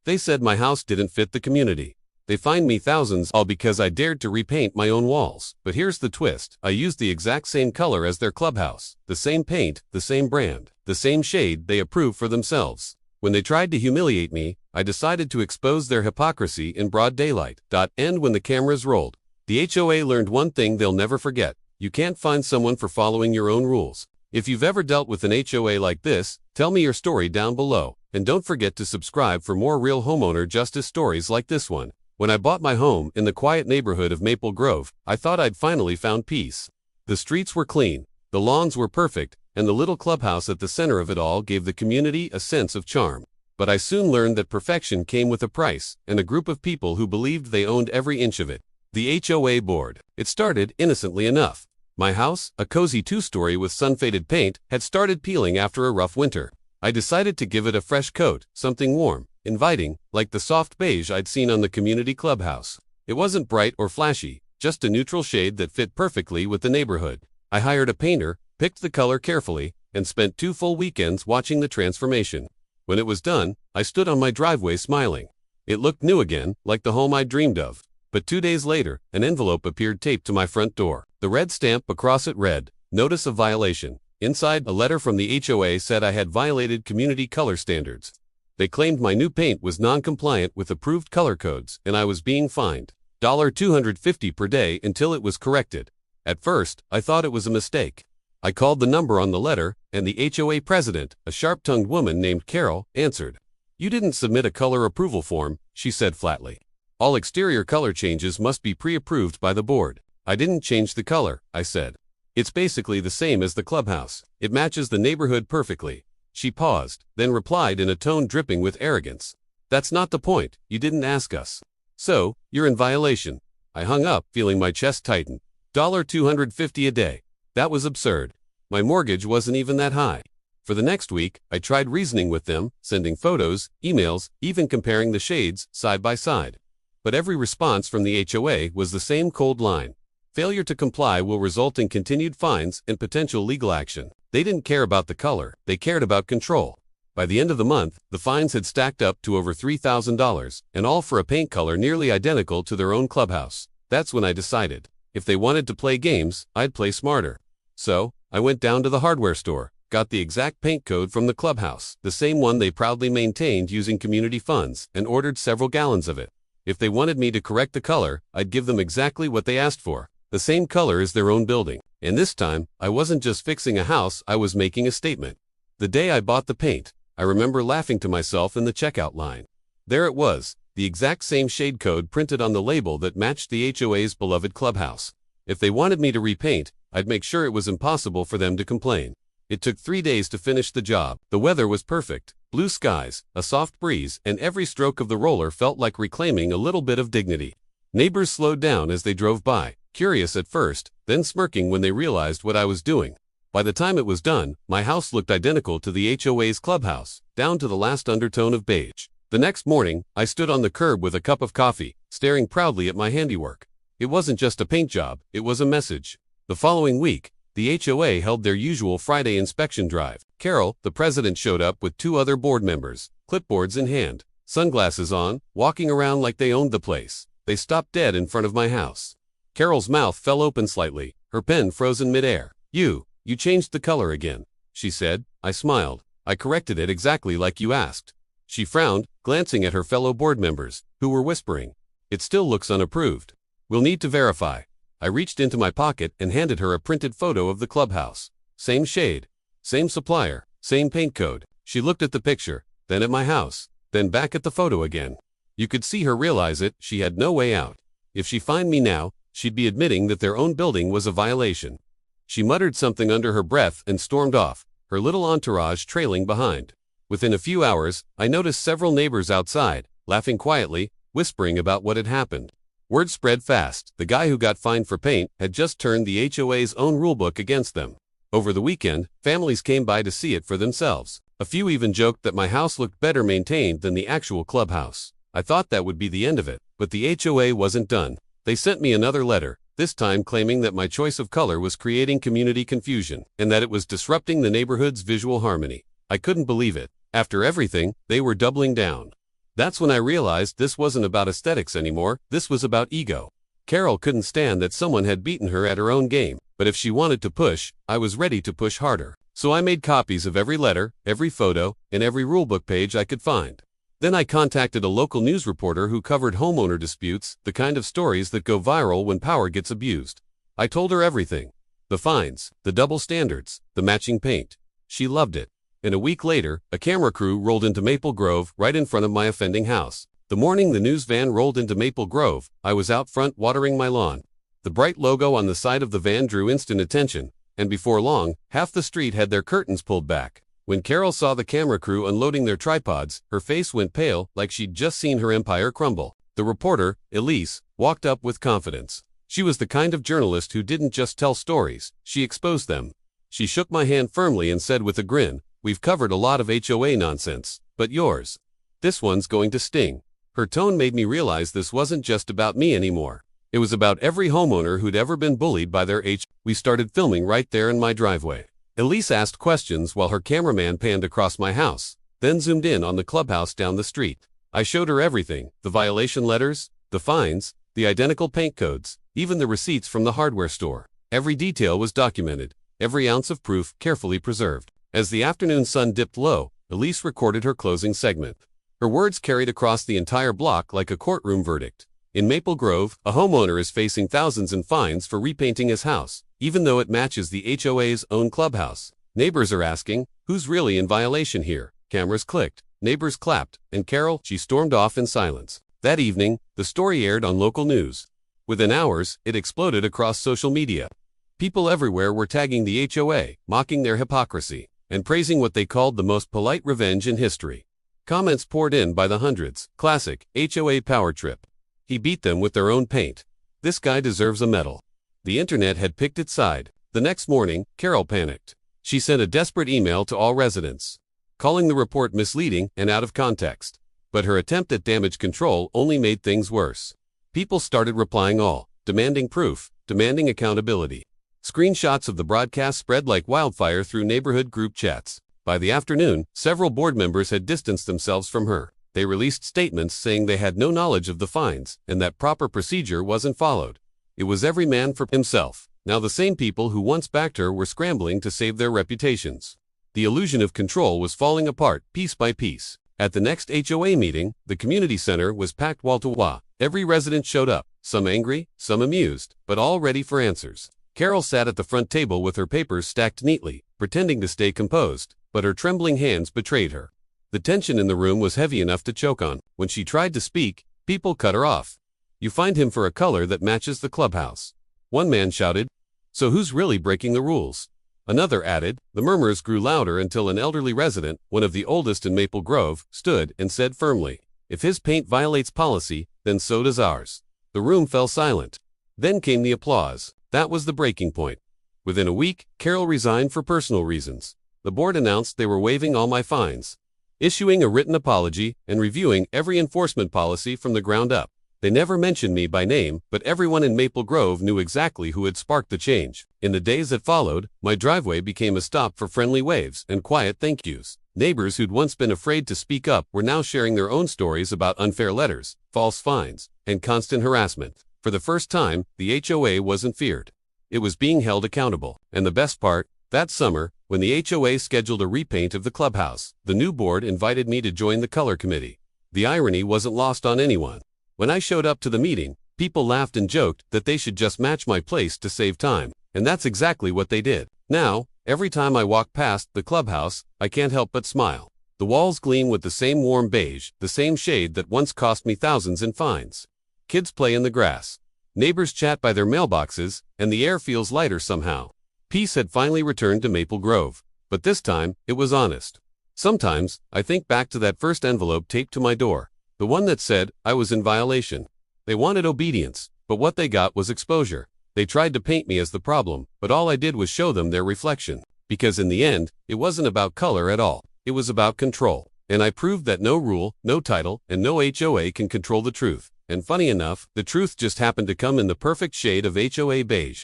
They said my house didn't fit the community. They fined me thousands, all because I dared to repaint my own walls. But here's the twist. I used the exact same color as their clubhouse, the same paint, the same brand, the same shade they approved for themselves. When they tried to humiliate me, I decided to expose their hypocrisy in broad daylight. And when the cameras rolled, the HOA learned one thing they'll never forget. You can't fine someone for following your own rules. If you've ever dealt with an HOA like this, tell me your story down below. And don't forget to subscribe for more real homeowner justice stories like this one. When I bought my home in the quiet neighborhood of Maple Grove, I thought I'd finally found peace. The streets were clean, the lawns were perfect, and the little clubhouse at the center of it all gave the community a sense of charm. But I soon learned that perfection came with a price, and a group of people who believed they owned every inch of it. The HOA board. It started innocently enough. My house, a cozy two-story with sun-faded paint, had started peeling after a rough winter. I decided to give it a fresh coat, something warm, inviting, like the soft beige I'd seen on the community clubhouse. It wasn't bright or flashy, just a neutral shade that fit perfectly with the neighborhood. I hired a painter, picked the color carefully, and spent 2 full weekends watching the transformation. When it was done, I stood on my driveway smiling. It looked new again, like the home I'd dreamed of. But 2 days later, an envelope appeared taped to my front door. The red stamp across it read, "Notice of violation." Inside, a letter from the HOA said I had violated community color standards. They claimed my new paint was non-compliant with approved color codes, and I was being fined $250 per day until it was corrected. At first, I thought it was a mistake. I called the number on the letter, and the HOA president, a sharp-tongued woman named Carol, answered. "You didn't submit a color approval form," she said flatly. "All exterior color changes must be pre-approved by the board." "I didn't change the color," I said. "It's basically the same as the clubhouse. It matches the neighborhood perfectly." She paused, then replied in a tone dripping with arrogance. "That's not the point. You didn't ask us. So, you're in violation." I hung up, feeling my chest tighten. $250 a day. That was absurd. My mortgage wasn't even that high. For the next week, I tried reasoning with them, sending photos, emails, even comparing the shades side by side. But every response from the HOA was the same cold line. Failure to comply will result in continued fines and potential legal action. They didn't care about the color, they cared about control. By the end of the month, the fines had stacked up to over $3,000, and all for a paint color nearly identical to their own clubhouse. That's when I decided, if they wanted to play games, I'd play smarter. So, I went down to the hardware store, got the exact paint code from the clubhouse, the same one they proudly maintained using community funds, and ordered several gallons of it. If they wanted me to correct the color, I'd give them exactly what they asked for. The same color as their own building. And this time, I wasn't just fixing a house, I was making a statement. The day I bought the paint, I remember laughing to myself in the checkout line. There it was, the exact same shade code printed on the label that matched the HOA's beloved clubhouse. If they wanted me to repaint, I'd make sure it was impossible for them to complain. It took 3 days to finish the job. The weather was perfect, blue skies, a soft breeze, and every stroke of the roller felt like reclaiming a little bit of dignity. Neighbors slowed down as they drove by, curious at first, then smirking when they realized what I was doing. By the time it was done, my house looked identical to the HOA's clubhouse, down to the last undertone of beige. The next morning, I stood on the curb with a cup of coffee, staring proudly at my handiwork. It wasn't just a paint job, it was a message. The following week, the HOA held their usual Friday inspection drive. Carol, the president, showed up with 2 other board members, clipboards in hand, sunglasses on, walking around like they owned the place. They stopped dead in front of my house. Carol's mouth fell open slightly, her pen frozen midair. You changed the color again," she said. I smiled. "I corrected it exactly like you asked." She frowned, glancing at her fellow board members, who were whispering, "It still looks unapproved. We'll need to verify." I reached into my pocket and handed her a printed photo of the clubhouse. Same shade, same supplier, same paint code. She looked at the picture, then at my house, then back at the photo again. You could see her realize it. She had no way out. If she fined me now, she'd be admitting that their own building was a violation. She muttered something under her breath and stormed off, her little entourage trailing behind. Within a few hours, I noticed several neighbors outside, laughing quietly, whispering about what had happened. Word spread fast. The guy who got fined for paint had just turned the HOA's own rulebook against them. Over the weekend, families came by to see it for themselves. A few even joked that my house looked better maintained than the actual clubhouse. I thought that would be the end of it, but the HOA wasn't done. They sent me another letter, this time claiming that my choice of color was creating community confusion, and that it was disrupting the neighborhood's visual harmony. I couldn't believe it. After everything, they were doubling down. That's when I realized this wasn't about aesthetics anymore, this was about ego. Carol couldn't stand that someone had beaten her at her own game, but if she wanted to push, I was ready to push harder. So I made copies of every letter, every photo, and every rulebook page I could find. Then I contacted a local news reporter who covered homeowner disputes, the kind of stories that go viral when power gets abused. I told her everything. The fines, the double standards, the matching paint. She loved it. And a week later, a camera crew rolled into Maple Grove right in front of my offending house. The morning the news van rolled into Maple Grove, I was out front watering my lawn. The bright logo on the side of the van drew instant attention, and before long, half the street had their curtains pulled back. When Carol saw the camera crew unloading their tripods, her face went pale like she'd just seen her empire crumble. The reporter, Elise, walked up with confidence. She was the kind of journalist who didn't just tell stories, she exposed them. She shook my hand firmly and said with a grin, "We've covered a lot of HOA nonsense, but yours. This one's going to sting." Her tone made me realize this wasn't just about me anymore. It was about every homeowner who'd ever been bullied by their HOA. We started filming right there in my driveway. Elise asked questions while her cameraman panned across my house, then zoomed in on the clubhouse down the street. I showed her everything, the violation letters, the fines, the identical paint codes, even the receipts from the hardware store. Every detail was documented, every ounce of proof carefully preserved. As the afternoon sun dipped low, Elise recorded her closing segment. Her words carried across the entire block like a courtroom verdict. In Maple Grove, a homeowner is facing thousands in fines for repainting his house, even though it matches the HOA's own clubhouse. Neighbors are asking, who's really in violation here? Cameras clicked, neighbors clapped, and Carol, she stormed off in silence. That evening, the story aired on local news. Within hours, it exploded across social media. People everywhere were tagging the HOA, mocking their hypocrisy, and praising what they called the most polite revenge in history. Comments poured in by the hundreds. Classic, HOA power trip. He beat them with their own paint. This guy deserves a medal. The internet had picked its side. The next morning, Carol panicked. She sent a desperate email to all residents, calling the report misleading and out of context. But her attempt at damage control only made things worse. People started replying all, demanding proof, demanding accountability. Screenshots of the broadcast spread like wildfire through neighborhood group chats. By the afternoon, several board members had distanced themselves from her. They released statements saying they had no knowledge of the fines and that proper procedure wasn't followed. It was every man for himself. Now the same people who once backed her were scrambling to save their reputations. The illusion of control was falling apart piece by piece. At the next HOA meeting, the community center was packed wall to wall. Every resident showed up, some angry, some amused, but all ready for answers. Carol sat at the front table with her papers stacked neatly, pretending to stay composed, but her trembling hands betrayed her. The tension in the room was heavy enough to choke on. When she tried to speak, people cut her off. "You fined him for a color that matches the clubhouse." One man shouted. "So who's really breaking the rules?" Another added. The murmurs grew louder until an elderly resident, one of the oldest in Maple Grove, stood and said firmly, "If his paint violates policy, then so does ours." The room fell silent. Then came the applause. That was the breaking point. Within a week, Carol resigned for personal reasons. The board announced they were waiving all my fines, issuing a written apology, and reviewing every enforcement policy from the ground up. They never mentioned me by name, but everyone in Maple Grove knew exactly who had sparked the change. In the days that followed, my driveway became a stop for friendly waves and quiet thank yous. Neighbors who'd once been afraid to speak up were now sharing their own stories about unfair letters, false fines, and constant harassment. For the first time, the HOA wasn't feared. It was being held accountable. And the best part, that summer, when the HOA scheduled a repaint of the clubhouse, the new board invited me to join the color committee. The irony wasn't lost on anyone. When I showed up to the meeting, people laughed and joked that they should just match my place to save time. And that's exactly what they did. Now, every time I walk past the clubhouse, I can't help but smile. The walls gleam with the same warm beige, the same shade that once cost me thousands in fines. Kids play in the grass. Neighbors chat by their mailboxes, and the air feels lighter somehow. Peace had finally returned to Maple Grove, but this time, it was honest. Sometimes, I think back to that first envelope taped to my door, the one that said I was in violation. They wanted obedience, but what they got was exposure. They tried to paint me as the problem, but all I did was show them their reflection. Because in the end, it wasn't about color at all. It was about control. And I proved that no rule, no title, and no HOA can control the truth. And funny enough, the truth just happened to come in the perfect shade of HOA beige.